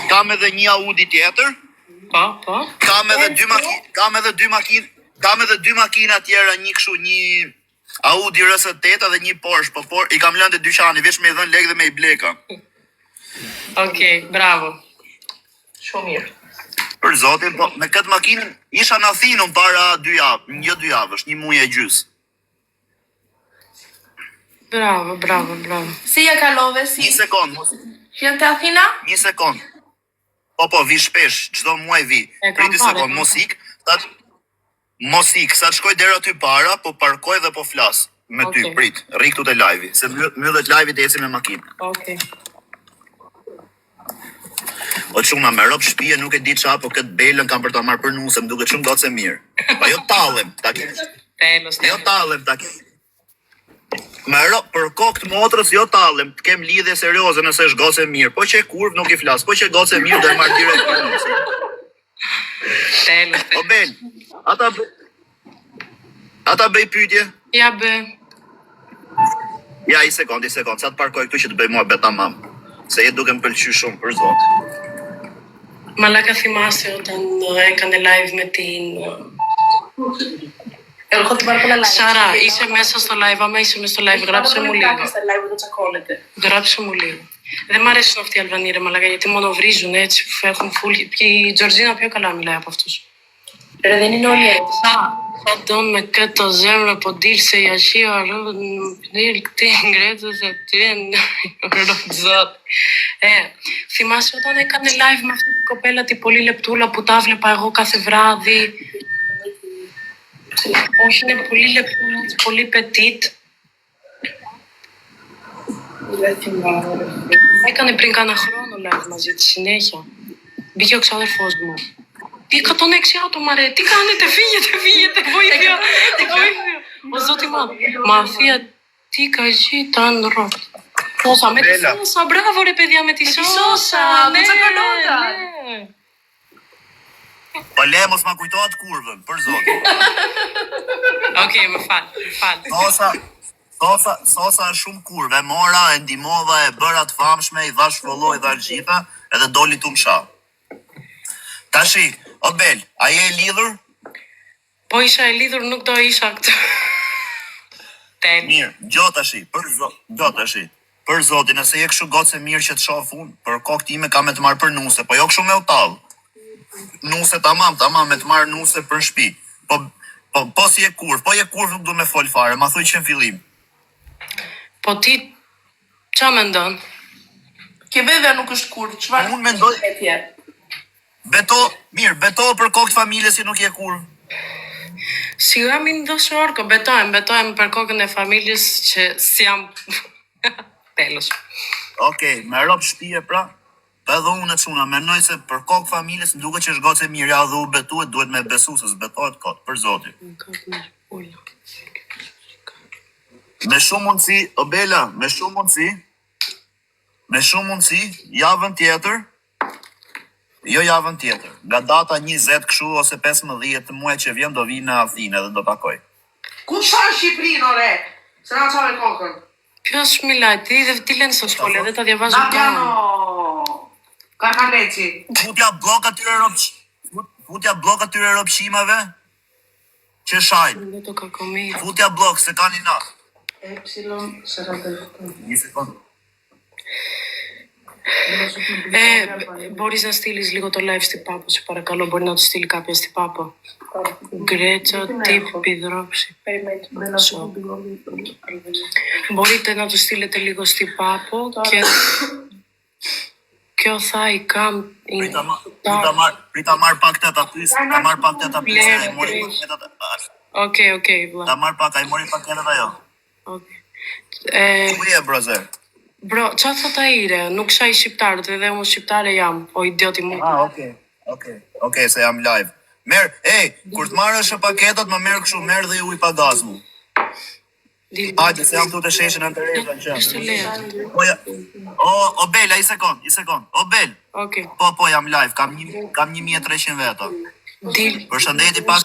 kam edhe një Audi tjetër. Po. Kam edhe dy makina tjera, një kështu, një Audi RS8 dhe një Porsche, po i kam lënë te dyqani, veç me i dhën lekë dhe me i bleka. Okej, bravo. Shumë mirë. Për zotin, po me këtë makinë isha në Athinë para 2 javë, jo 2 javësh, një muaj e gjys. Bravo. Si ja kalove, si? Një sekond, Janë të Athina? një sekond. Po, vi shpesh, çdo muaj vi. Priti sekond, mos ik, sa të shkoj deri aty para, po parkoj dhe po flas me ty, prit. Rri këtu te live, se mbyllet live të ecim me makinë. Okej. O çuna me rob shtëpie, nuk e di çfarë, po këtë belën kam për ta marrë për nusë, më duket shumë gocë mirë. Po jo tallem, ta ke. Jo tallem, ta ke. Me rob për kokë të motrës, jo tallem, të kem lidhje serioze nëse është gocë mirë. Po që e kurv nuk i flas, po që gocë mirë do e marr direkt për nusë. O bel, ata bëj pyetje? Ja bë. Ja, i sekond, sa të parkoj këtu që të bëj mua betamam. Se je duke më pëlqy shumë, për zot. Malaka thimasi όταν έκανε live με την... Εγώ την πάρω πολλά live. Σάρα, είσαι μέσα στο live, άμα είσαι μέσα στο live, γράψε μου λίγο. Στα live δεν τσακώνεται. Γράψε μου λίγο. Δεν μ' αρέσουν αυτοί οι Αλβανοί, ρε μαλάκα, γιατί μόνο βρίζουν έτσι, έχουν φουλ. Και η Τζορτζίνα πιο καλά μιλάει από αυτούς. Ρε, δεν είναι όλοι έτσι. Τον με κάτω ζέμρα που ντύλσε η Ασία, την γκρέτζε, την ροζότ. Θυμάσαι όταν έκανε live με αυτή την κοπέλα την πολύ λεπτούλα που τα βλέπα εγώ κάθε βράδυ. Όχι, είναι πολύ λεπτούλα, πολύ petit. Δεν θυμάμαι. Έκανε πριν κάνα χρόνο live μαζί τη συνέχεια. Μπήκε ο ξάδερφός μου. Τι 106 άτομα ρε, τι κάνετε, φύγετε, βοήθεια. Ο Ζώτημα, μαφία, τι καζί ήταν ρο. Σώσα, με τη Σώσα, μπράβο ρε παιδιά, με τη Σώσα, με τσακωνότα. Po le mos ma kujtohet kurvën, për zotin. Okej, më fal. Sosa është shumë kurve, mora, e ndimova, e bëra të famshme, i dha shkolloj, i dha gjitha, edhe doli tu msha. Tashi, o Bel, a je e lidhur? Po isha e lidhur, nuk do isha këtë. Mirë, gjo tashi, për zotin, nëse je kështu gocë e mirë që të shoh unë, për kokë time kam me të marrë për nuse, po jo kështu me u tallë. Nuse tamam, me të marrë nuse për shtëpi. Po si je kurv, nuk du me fol fare, ma thuj që në fillim. Po ti, qa mendon? Και βέβαια nuk është kurv, çfarë? Unë mendoj, beto për kokë të familjes që nuk je kurv. Sigurisht μην δώσω όρκο, μπετόεμ për kokën e familjes që si jam Τέλος. Okej, me rob shtëpie pra, edhe unë e çuna, mendoj se për kokë familjes më duket që është gocë e mirë, ja dhe u betuet, duhet me besu se s'betohet kot, për zotin. Me shumë mundësi, o Bela, me shumë mundësi, javën tjetër, nga data 20 kështu ose 15 muaj që vjen do vi në Athinë dhe do takoj. Ku sa në Shqipërinë, ore? Se na qa me kokën. Ποιος μιλάει, τι λένε στα σχόλια, δεν τα διαβάζω Να καν. κάνω καρκαλέτσι. Futja blok atyre ropshimave që shajnë. Δεν το κακομοίρη. Futja blok, se kanë na. Një sekund. Μπορείς να στείλεις λίγο το live στην Πάπο, σε παρακαλώ, μπορεί να το στείλει κάποιος στην Πάπο. Γκρέτσα, τύπη, δρόψη. Μπορείτε να το στείλετε λίγο στην Πάπο και ο Θάι Καμ είναι... Prita marr pak të tapis, ta marr pak të tapis, e mori paketat. Okej, vlla. Ta marr pak, ai mori paketat ajo. Okej. Ku je, brozer? Bro, qa thot ai re? Nuk shaj shqiptarët, edhe unë shqiptare jam, o idioti mu. Okej, se jam live. Merë, kur të marrësh paketat, më merë kështu, merë dhe ju i pagas mu. Hajde, se jam tu të sheshin në të rejtë në qëmë. Ishte leja. O Bel, i sekund. O Bel. Okej. Po, jam live, kam 1300 veto. Dil. Përshëndeti pas...